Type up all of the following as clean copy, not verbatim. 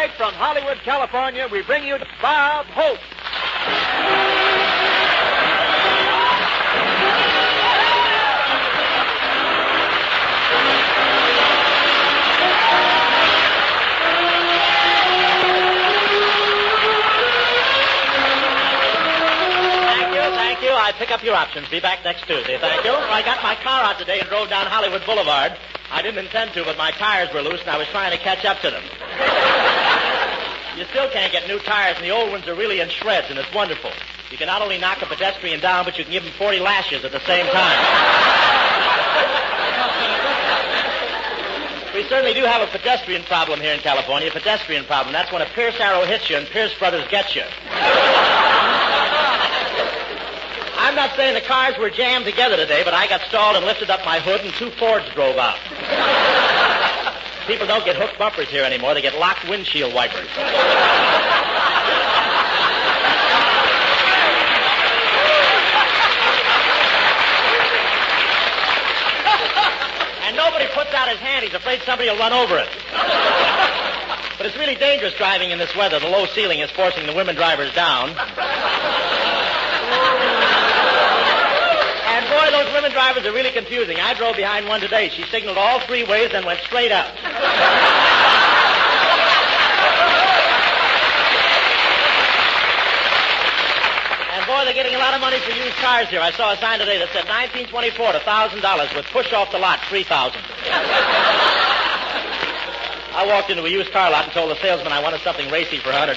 Tonight from Hollywood, California, we bring you Bob Hope. Thank you. I pick up your options. Be back next Tuesday. Thank you. I got my car out today and drove down Hollywood Boulevard. I didn't intend to, but my tires were loose, and I was trying to catch up to them. You still can't get new tires, and the old ones are really in shreds, and it's wonderful. You can not only knock a pedestrian down, but you can give him 40 lashes at the same time. We certainly do have a pedestrian problem here in California, a pedestrian problem. That's when a Pierce arrow hits you and Pierce Brothers gets you. I'm not saying the cars were jammed together today, but I got stalled and lifted up my hood, and 2 Fords drove out. People don't get hooked bumpers here anymore. They get locked windshield wipers. And nobody puts out his hand. He's afraid somebody will run over it. But it's really dangerous driving in this weather. The low ceiling is forcing the women drivers down. And boy, those women drivers are really confusing. I drove behind one today. She signaled all 3 ways and went straight up. And boy, they're getting a lot of money for used cars here. I saw a sign today that said 1924 to $1,000 with push off the lot, $3,000. I walked into a used car lot and told the salesman I wanted something racy for $100.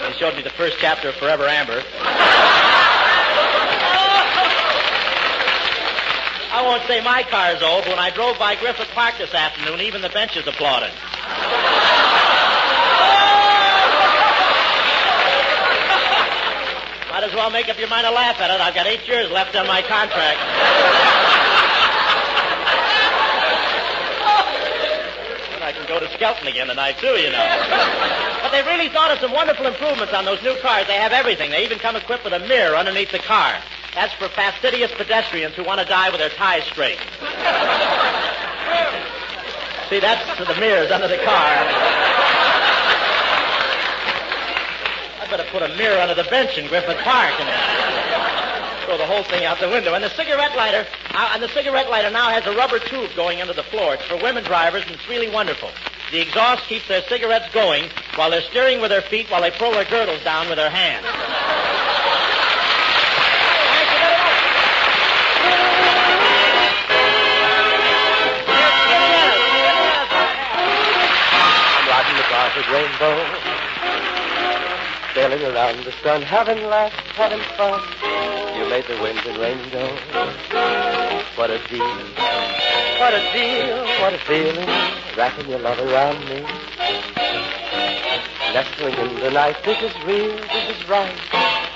He showed me the first chapter of Forever Amber. I won't say my car's old, but when I drove by Griffith Park this afternoon, even the benches applauded. Might as well make up your mind to laugh at it. I've got 8 years left on my contract. And I can go to Skelton again tonight, too, you know. But they've really thought of some wonderful improvements on those new cars. They have everything. They even come equipped with a mirror underneath the car. That's for fastidious pedestrians who want to die with their ties straight. See, that's the mirrors under the car. I better put a mirror under the bench in Griffith Park and throw the whole thing out the window. And the cigarette lighter now has a rubber tube going into the floor. It's for women drivers, and it's really wonderful. The exhaust keeps their cigarettes going while they're steering with their feet while they pull their girdles down with their hands. With rainbow, sailing around the sun, having laughs, having fun. You made the wind and rain go. What a deal, what a deal, what a feeling, wrapping your love around me. Nestling in the night, this is real, this is right.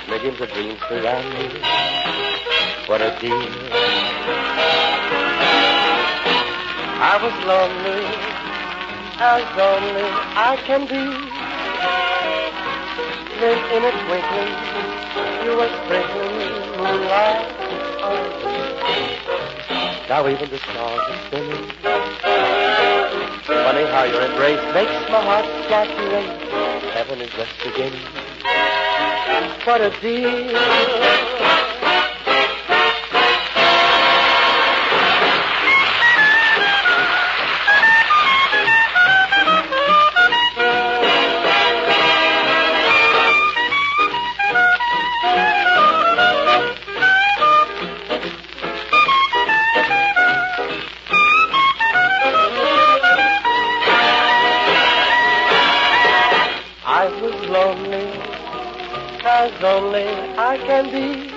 Millions of dreams surround me. What a deal. I was lonely, as only I can be. Then in a twinkling, you were sprinkling moonlight on me. Now even the stars are spinning. Funny how your embrace makes my heart start to race. Heaven is just beginning. What a deal. As only I can be.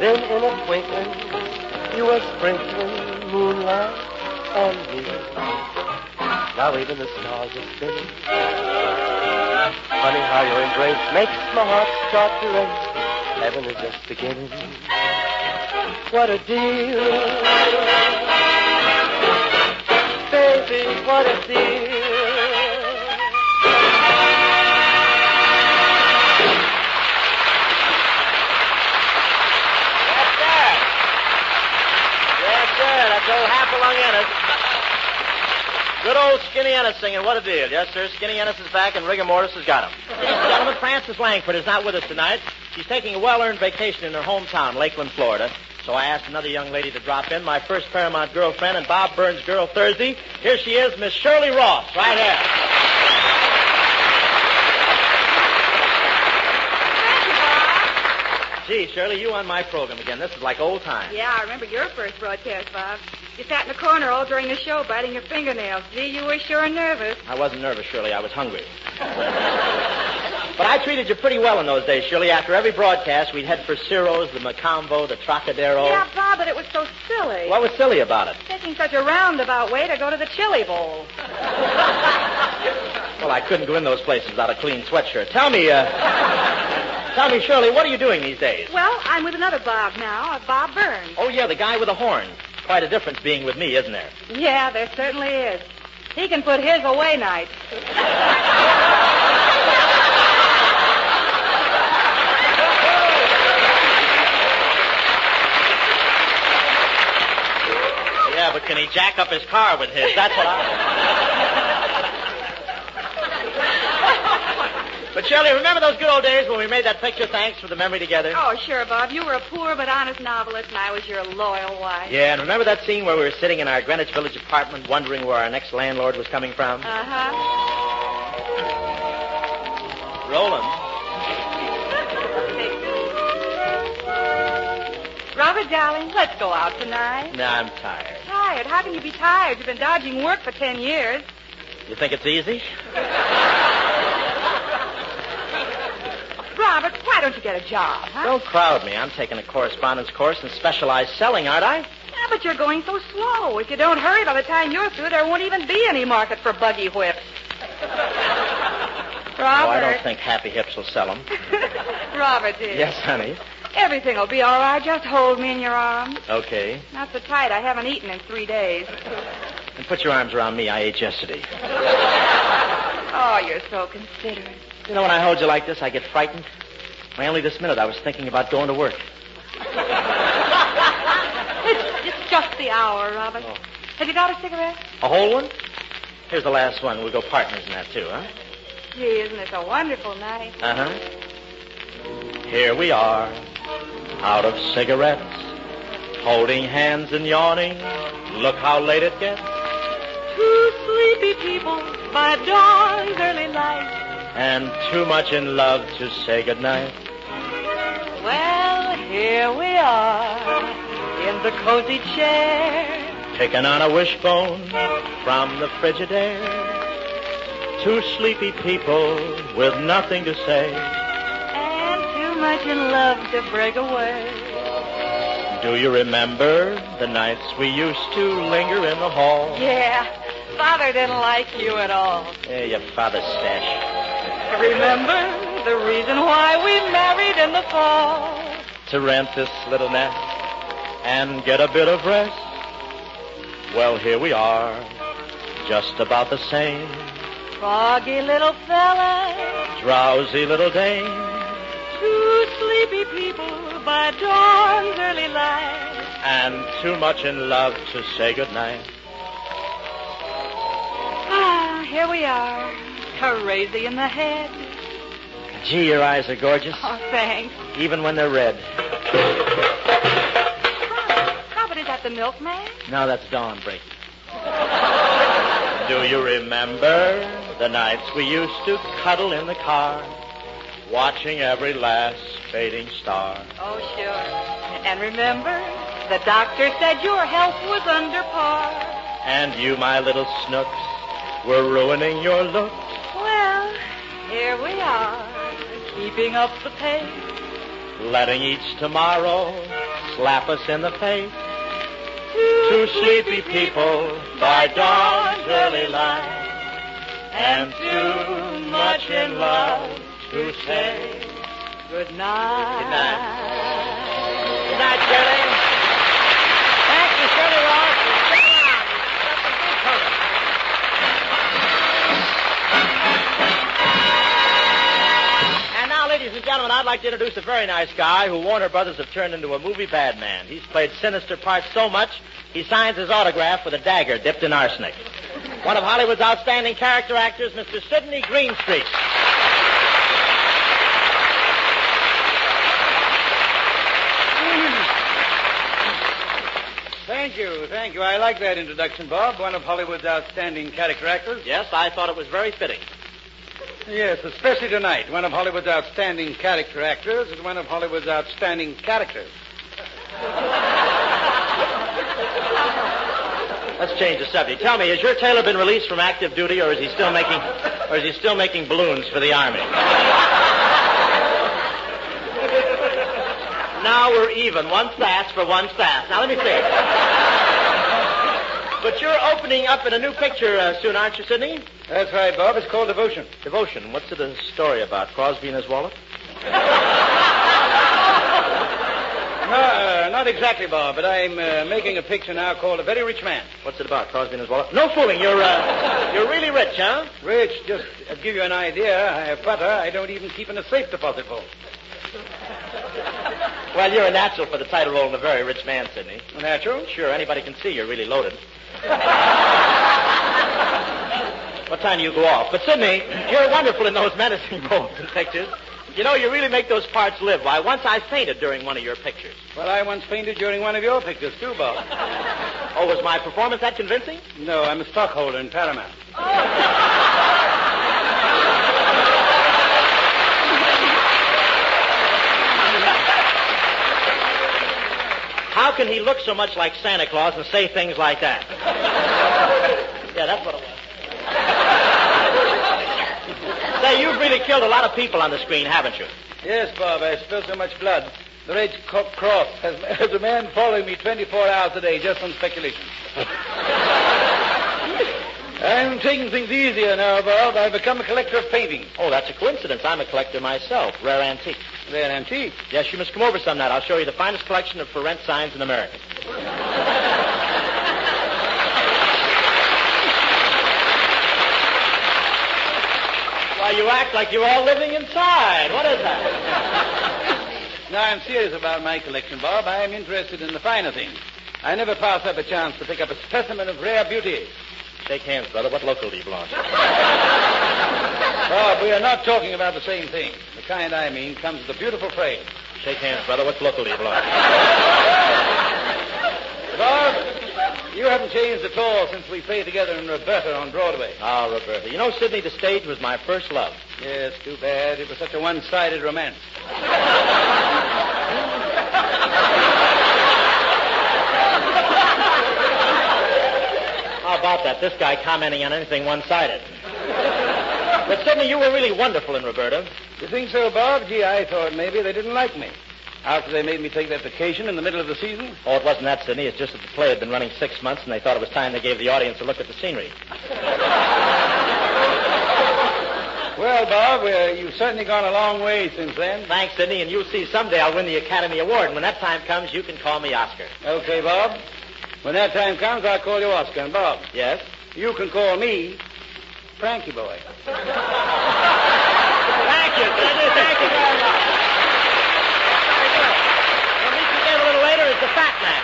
Then in a twinkling, you were sprinkling moonlight on me. Now even the stars are spinning. Funny how your embrace makes my heart start to race. Heaven is just beginning. What a deal. Baby, what a deal. That's old Hapalong Ennis. Good old Skinny Ennis singing. What a deal. Yes, sir. Skinny Ennis is back and rigor mortis has got him. Ladies and gentlemen, Frances Langford is not with us tonight. She's taking a well-earned vacation in her hometown, Lakeland, Florida. So I asked another young lady to drop in, my first Paramount girlfriend and Bob Burns' girl Thursday. Here she is, Miss Shirley Ross, right here. Thank you, Bob. Gee, Shirley, you on my program again. This is like old times. Yeah, I remember your first broadcast, Bob. You sat in the corner all during the show, biting your fingernails. Gee, you were sure nervous. I wasn't nervous, Shirley. I was hungry. But I treated you pretty well in those days, Shirley. After every broadcast, we'd head for Ciro's, the Macombo, the Trocadero. Yeah, Bob, but it was so silly. What was silly about it? Taking such a roundabout way to go to the chili bowl. Well, I couldn't go in those places without a clean sweatshirt. Tell me, Shirley, what are you doing these days? Well, I'm with another Bob now, Bob Burns. Oh, yeah, the guy with the horn. Quite a difference being with me, isn't there? Yeah, there certainly is. He can put his away nights. Yeah, but can he jack up his car with his? That's what But, Shirley, remember those good old days when we made that picture? Thanks for the memory together. Oh, sure, Bob. You were a poor but honest novelist, and I was your loyal wife. Yeah, and remember that scene where we were sitting in our Greenwich Village apartment wondering where our next landlord was coming from? Uh-huh. Roland. Robert, darling, let's go out tonight. No, I'm tired. Tired? How can you be tired? You've been dodging work for 10 years. You think it's easy? Robert, why don't you get a job, huh? Don't crowd me. I'm taking a correspondence course in specialized selling, aren't I? Yeah, but you're going so slow. If you don't hurry, by the time you're through, there won't even be any market for buggy whips. Robert. Oh, I don't think Happy Hips will sell them. Robert, dear. Yes, honey. Everything will be all right. Just hold me in your arms. Okay. Not so tight. I haven't eaten in 3 days. And put your arms around me. I ate yesterday. Oh, you're so considerate. You know, when I hold you like this, I get frightened. Why, only this minute I was thinking about going to work. It's just the hour, Robert. Oh. Have you got a cigarette? A whole one? Here's the last one. We'll go partners in that, too, huh? Gee, isn't this a wonderful night? Uh-huh. Here we are, out of cigarettes, holding hands and yawning. Look how late it gets. Two sleepy people by dawn's early light. And too much in love to say goodnight. Well, here we are in the cozy chair, Picking on a wishbone from the Frigidaire. Two sleepy people with nothing to say. and too much in love to break away. Do you remember the nights we used to linger in the hall? Yeah, Father didn't like you at all. Yeah, your father's stash. Remember the reason why we married in the fall? To rent this little nest and get a bit of rest. Well, here we are, just about the same. Froggy little fella, Drowsy little dame. two sleepy people by dawn's early light. And too much in love to say goodnight. Ah, here we are, crazy in the head. Gee, your eyes are gorgeous, Oh, thanks. even when they're red. Robert, is that the milkman? Now that's dawn breaking. Do you remember the nights we used to cuddle in the car, watching every last fading star? Oh, sure. And remember, the doctor said your health was under par. And you, my little snooks, were ruining your looks. Well, here we are, keeping up the pace. Letting each tomorrow slap us in the face. Two sleepy people by dawn's early light. And too much in love to say good night. Good night. Good night, Shirley. Thank you, Shirley Ross. Stick around. You've got some good coming. And now, ladies and gentlemen, I'd like to introduce a very nice guy who Warner Brothers have turned into a movie bad man. He's played sinister parts so much, he signs his autograph with a dagger dipped in arsenic. one of Hollywood's outstanding character actors, Mr. Sydney Greenstreet. Thank you. I like that introduction, Bob. One of Hollywood's outstanding character actors. Yes, I thought it was very fitting. Yes, especially tonight. One of Hollywood's outstanding character actors is one of Hollywood's outstanding characters. Let's change the subject. Tell me, has your tailor been released from active duty, or is he still making balloons for the Army? Now we're even. One sass for one sass. Now, let me see. But you're opening up in a new picture soon, aren't you, Sydney? That's right, Bob. It's called Devotion. Devotion. What's the story about? Crosby and his wallet? No, not exactly, Bob, but I'm making a picture now called A Very Rich Man. What's it about? Crosby and his wallet? No fooling. You're really rich, huh? Rich, just to give you an idea, I have butter I don't even keep in a safe deposit vault. Well, you're a natural for the title role in A Very Rich Man, Sydney. Natural? Sure, anybody can see you're really loaded. What time do you go off? But, Sydney, you're wonderful in those menacing roles and pictures. You know, you really make those parts live. Why, once I fainted during one of your pictures. Well, I once fainted during one of your pictures, too, Bob. Oh, was my performance that convincing? No, I'm a stockholder in Paramount. How can he look so much like Santa Claus and say things like that? Yeah, that's what it was. Say, you've really killed a lot of people on the screen, haven't you? Yes, Bob, I spilled so much blood. The Red Cross has a man following me 24 hours a day just on speculation. I'm taking things easier now, Bob. I've become a collector of paintings. Oh, that's a coincidence. I'm a collector myself. Rare antiques. They're antiques. Yes, you must come over some night. I'll show you the finest collection of for rent signs in America. Why, you act like you're all living inside. What is that? No, I'm serious about my collection, Bob. I'm interested in the finer things. I never pass up a chance to pick up a specimen of rare beauty. Shake hands, brother. What local do you belong to? Bob, we are not talking about the same thing. The kind I mean comes with a beautiful phrase. Shake hands, brother. What local do you belong to? Bob, you haven't changed at all since we played together in Roberta on Broadway. Ah, Roberta. You know, Sydney, the stage was my first love. Yes, too bad. It was such a one-sided romance. How about that? This guy commenting on anything one-sided. But, Sydney, you were really wonderful in Roberta. You think so, Bob? Gee, I thought maybe they didn't like me. After they made me take that vacation in the middle of the season? Oh, it wasn't that, Sydney. It's just that the play had been running 6 months, and they thought it was time they gave the audience a look at the scenery. Well, Bob, you've certainly gone a long way since then. Thanks, Sydney, and you'll see someday I'll win the Academy Award, and when that time comes, you can call me Oscar. Okay, Bob. When that time comes, I'll call you Oscar. And, Bob, Yes? you can call me Frankie Boy. Thank you, Sydney. Thank you very much. Very good. We'll meet you again a little later as the Fat Man.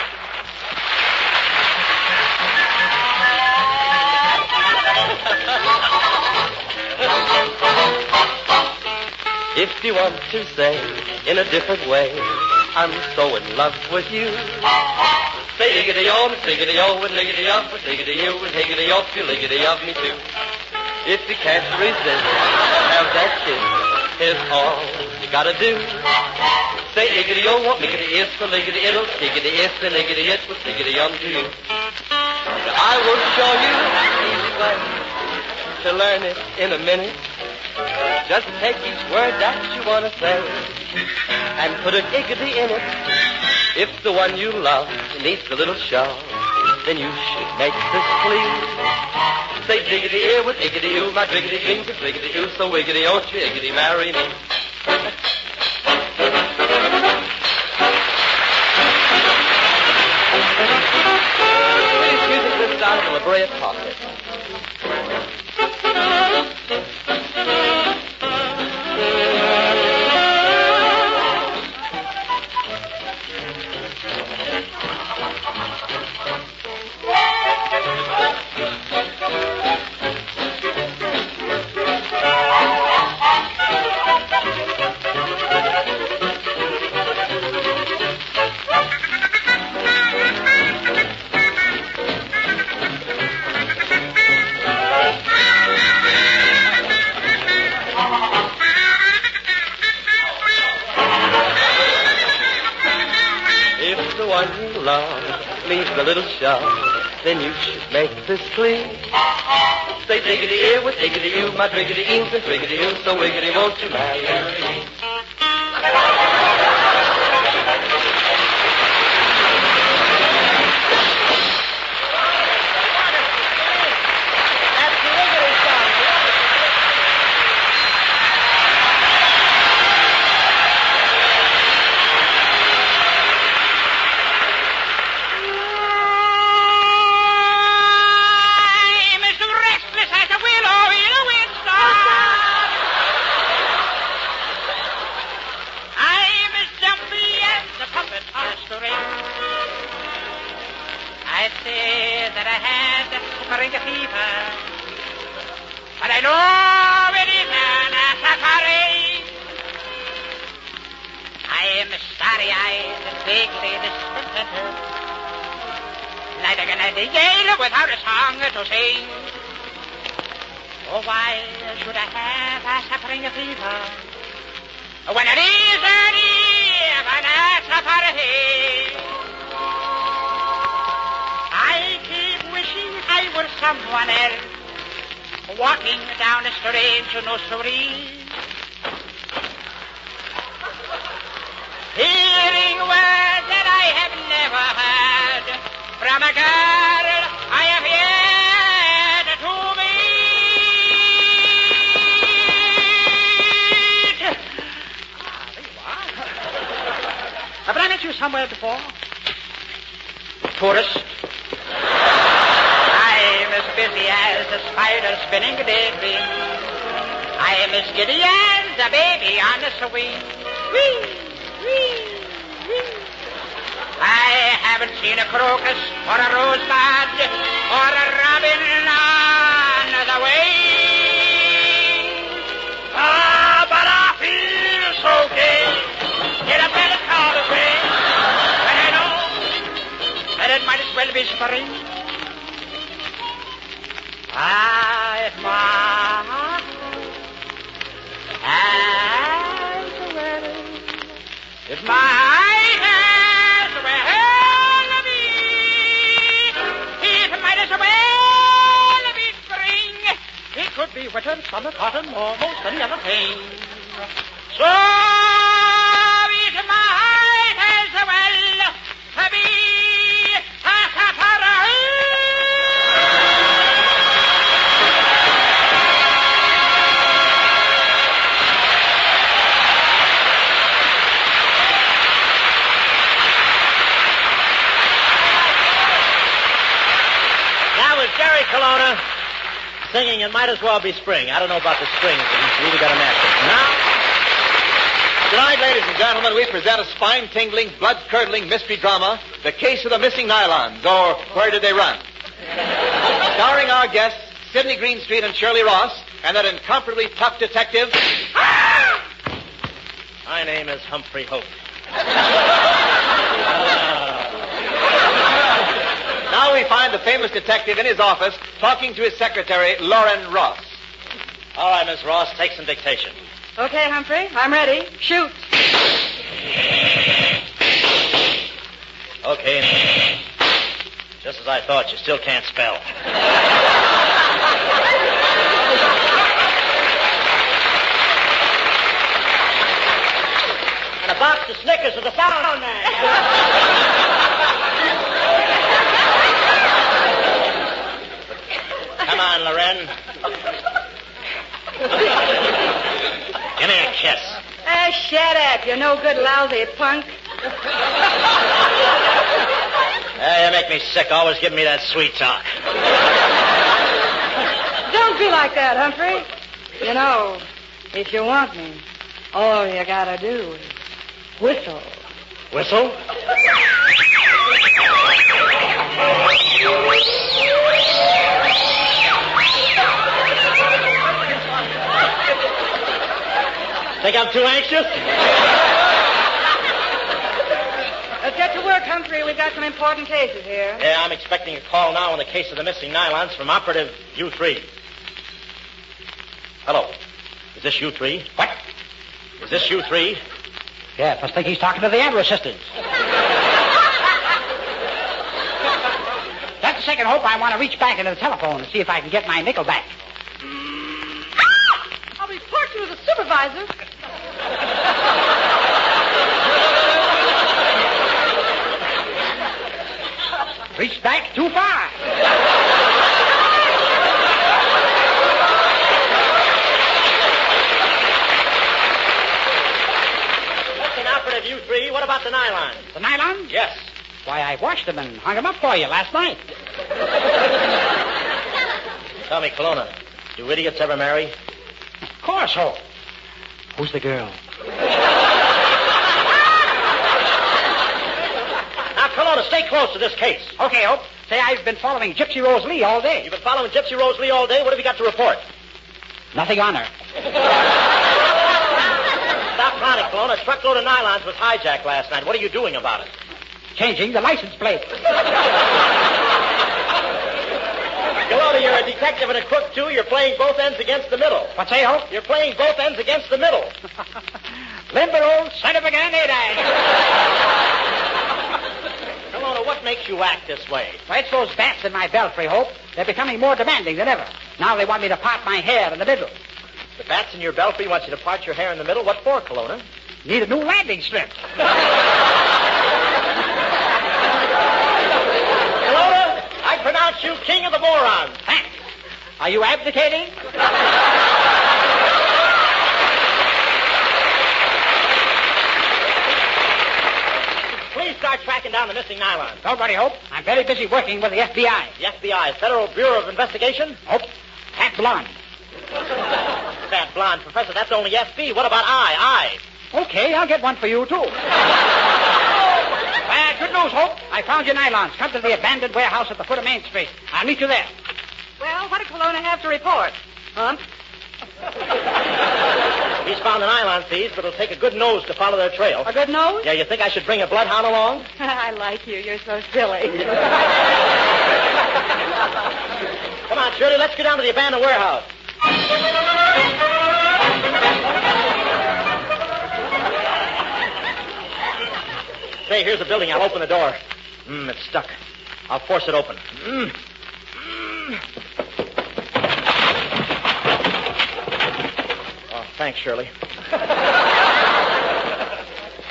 If you want to say in a different way, I'm so in love with you. Say liggity-o, liggity-o, and liggity-up, liggity-you, and higgity-up, you liggity of me too. If you can't resist, have that kiss. Here's all you gotta do. Say liggity-o, what liggity is for liggity-it'll, liggity-is, and liggity-it will liggity-um to you. I will show you an easy way to learn it in a minute. Just take each word that you want to say and put an iggity in it. If the one you love needs a little show, then you should make this clear. Say diggity ear with iggity oo, my diggity dreams is wiggity oo, so wiggity won't you iggity marry me. Please music this down to La Brea Pocket. little show, then you should make this clear. Say diggity here with diggity you, my triggity eens and triggity you, so wiggity won't you marry me? Without a song to sing. Oh, why should I have a suffering fever when it isn't even a safari? I keep wishing I were someone else, walking down a strange nursery, hearing words that I have never heard from a girl I have yet to meet. There you are. Have I met you somewhere before? Tourist. I'm as busy as a spider spinning a daydream. I am as giddy as a baby on a swing. Whee, whee, whee. I haven't seen a crocus or a rosebud or a robin on the wing. Ah, but I feel so gay. Get up and call the rain. But I know that it might as well be spring. Ah, if my as well, if my could be winter, summer, autumn, almost any other thing. So it might as well to be a safari. That was Jerry Colonna singing It Might As Well Be Spring. I don't know about the spring, but he's really got a match. Now, tonight, ladies and gentlemen, we present a spine-tingling, blood-curdling mystery drama, The Case of the Missing Nylons, or Where Did They Run? Starring our guests, Sydney Greenstreet and Shirley Ross, and that incomparably tough detective... My name is Humphrey Hope. Now we find the famous detective in his office talking to his secretary, Lauren Ross. All right, Miss Ross, take some dictation. Okay, Humphrey, I'm ready. Shoot. Okay. Just as I thought, you still can't spell. And a box of Snickers with a sound on there. Come on, Loren. Give me a kiss. Shut up, you no good lousy punk. You make me sick, always giving me that sweet talk. Don't be like that, Humphrey. You know, if you want me, all you gotta do is whistle. Whistle? Think I'm too anxious? Let's get to work, Humphrey. We've got some important cases here. Yeah, I'm expecting a call now on the case of the missing nylons from Operative U3. Hello. Is this U3? What? Is this U3? Yes, I think he's talking to the Amber sisters. second, Hope, I want to reach back into the telephone and see if I can get my nickel back. I'll report you as a supervisor. Reached back too far. That's an operative, you three. What about the nylons? The nylons? Yes. Why, I washed them and hung them up for you last night. Tell me, Kelowna, do idiots ever marry? Of course, Hope. Who's the girl? Now, Kelowna, stay close to this case. Okay, Hope. Say I've been following Gypsy Rose Lee all day. You've been following Gypsy Rose Lee all day. What have you got to report? Nothing on her. Stop clowning, Kelowna. A truckload of nylons was hijacked last night. What are you doing about it? Changing the license plate. Kelowna, you're a detective and a crook, too. You're playing both ends against the middle. What's that, Hope? You're playing both ends against the middle. Limber old son of a gun, ain't I? Kelowna, what makes you act this way? Well, it's those bats in my belfry, Hope. They're becoming more demanding than ever. Now they want me to part my hair in the middle. The bats in your belfry want you to part your hair in the middle. What for, Kelowna? Need a new landing strip. Kelowna, I pronounce you king of the morons. Thanks. Are you abdicating? Please start tracking down the missing nylons. Don't worry, Hope. I'm very busy working with the FBI. The FBI, Federal Bureau of Investigation? Hope, fat blonde. Fat blonde, Professor, that's only FB. What about I? Okay, I'll get one for you, too. Well, good news, Hope. I found your nylons. Come to the abandoned warehouse at the foot of Main Street. I'll meet you there. Well, what did Kelowna have to report? Huh? He's found the nylon thieves, but it'll take a good nose to follow their trail. A good nose? Yeah, you think I should bring a bloodhound along? I like you. You're so silly. Come on, Shirley, let's go down to the abandoned warehouse. Say, here's the building. I'll open the door. It's stuck. I'll force it open. Oh, thanks, Shirley.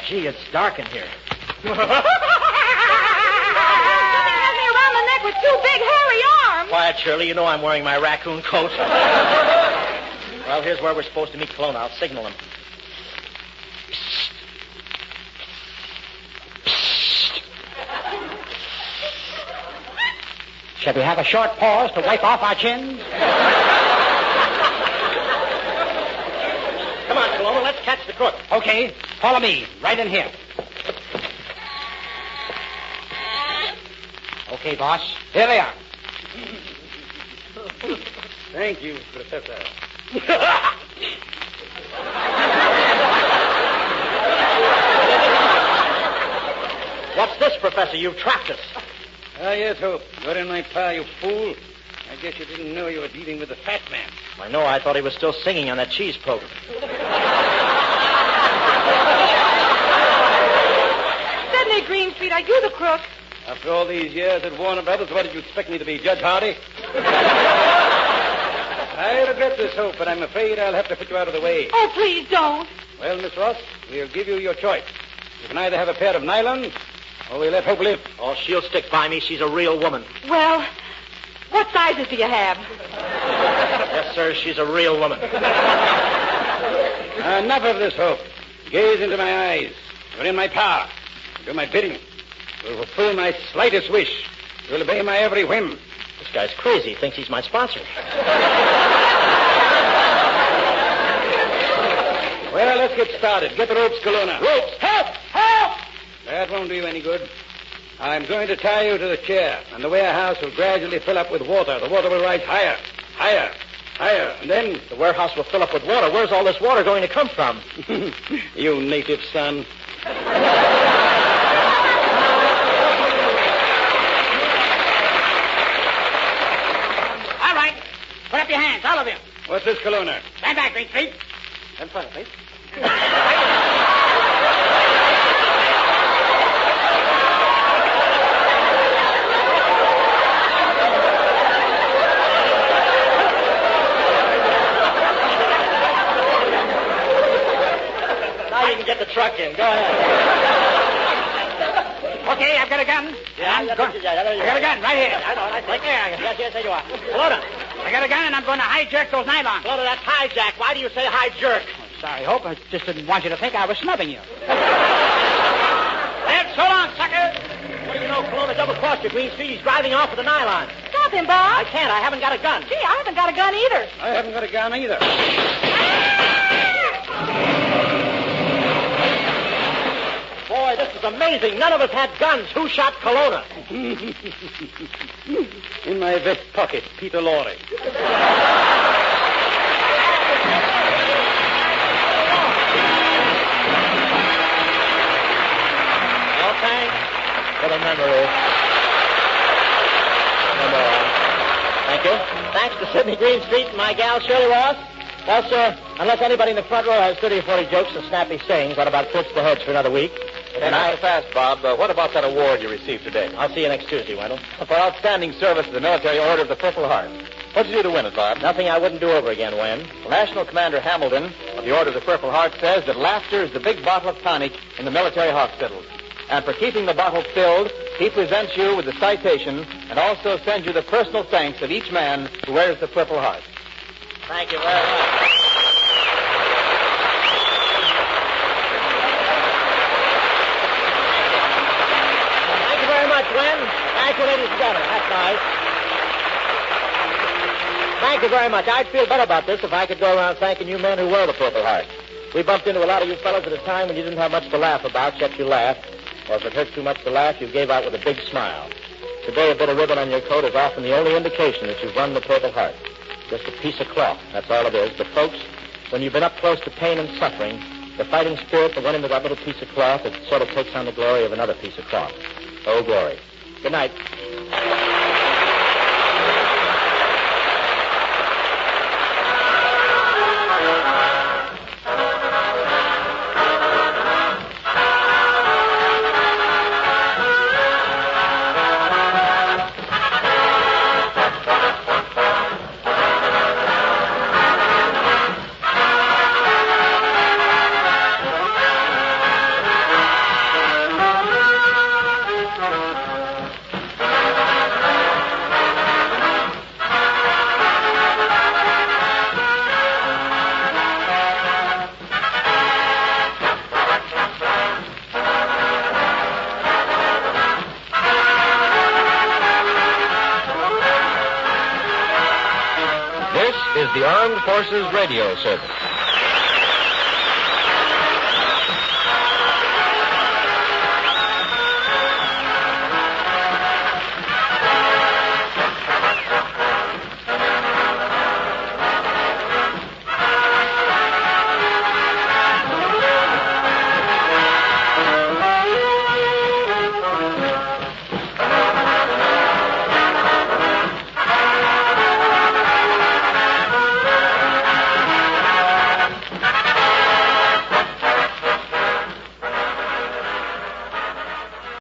Gee, it's dark in here. Something has me around the neck with two big hairy arms. Quiet, Shirley. You know I'm wearing my raccoon coat. Well, here's where we're supposed to meet Kelowna. I'll signal him. Shall we have a short pause to wipe off our chins? Come on, Kelowna. Let's catch the crook. Okay, follow me. Right in here. Okay, boss. Here they are. Thank you, Professor. What's this, Professor? You've trapped us. Ah, yes, Hope. You're in my power, you fool. I guess you didn't know you were dealing with the fat man. I know. I thought he was still singing on that cheese program. Sydney Greenstreet, are you the crook? After all these years at Warner Brothers, what did you expect me to be, Judge Hardy? I regret this, Hope, but I'm afraid I'll have to put you out of the way. Oh, please don't. Well, Miss Ross, we'll give you your choice. You can either have a pair of nylons, or we'll let Hope live. Oh, she'll stick by me. She's a real woman. Well, what sizes do you have? Yes, sir, she's a real woman. Enough of this, Hope. Gaze into my eyes. You're in my power. Do my bidding. You'll fulfill my slightest wish. You'll obey my every whim. This guy's crazy. He thinks he's my sponsor. Well, let's get started. Get the ropes, Kelowna. Ropes! Help! Help! That won't do you any good. I'm going to tie you to the chair, and the warehouse will gradually fill up with water. The water will rise higher, higher, higher, and then... The warehouse will fill up with water. Where's all this water going to come from? You native son. All right. Put up your hands, all of you. What's this, Kelowna? Stand back, Greenstreet. In front of me. talking. Go ahead. Okay, I've got a gun. I got a gun right here. I know. Right there. Yes, there you are. Floater. I got a gun, and I'm going to hijack those nylons. Floater, that's hijack. Why do you say hijack? Sorry, Hope. I just didn't want you to think I was snubbing you. Well, so long, sucker. What do you know? Kelowna double-crossed you, Greenstreet. He's driving off with a nylon. Stop him, Bob. I can't. I haven't got a gun. Gee, I haven't got a gun either. I haven't got a gun either. Boy, this is amazing. None of us had guns. Who shot Kelowna? In my vest pocket, Peter Lorre. Well, thanks for the memory. Thank you. Thanks to Sydney Greenstreet and my gal, Shirley Ross. Well, sir, unless anybody in the front row has 30 or 40 jokes and snappy sayings, that about puts the heads for another week. And I fast, Bob. What about that award you received today? I'll see you next Tuesday, Wendell. For outstanding service to the Military Order of the Purple Heart. What'd you do to win it, Bob? Nothing I wouldn't do over again, Wen. National Commander Hamilton of the Order of the Purple Heart says that laughter is the big bottle of tonic in the military hospitals. And for keeping the bottle filled, he presents you with the citation and also sends you the personal thanks of each man who wears the Purple Heart. Thank you very much. Thank you very much, Wen. Thank you, ladies and gentlemen. That's nice. Thank you very much. I'd feel better about this if I could go around thanking you men who wear the Purple Heart. We bumped into a lot of you fellows at a time when you didn't have much to laugh about, except you laughed. Or if it hurt too much to laugh, you gave out with a big smile. Today, a bit of ribbon on your coat is often the only indication that you've won the Purple Heart. Just a piece of cloth, that's all it is. But, folks, when you've been up close to pain and suffering, the fighting spirit that went into that little piece of cloth, it sort of takes on the glory of another piece of cloth. Oh, glory. Good night. This is the Armed Forces Radio Service.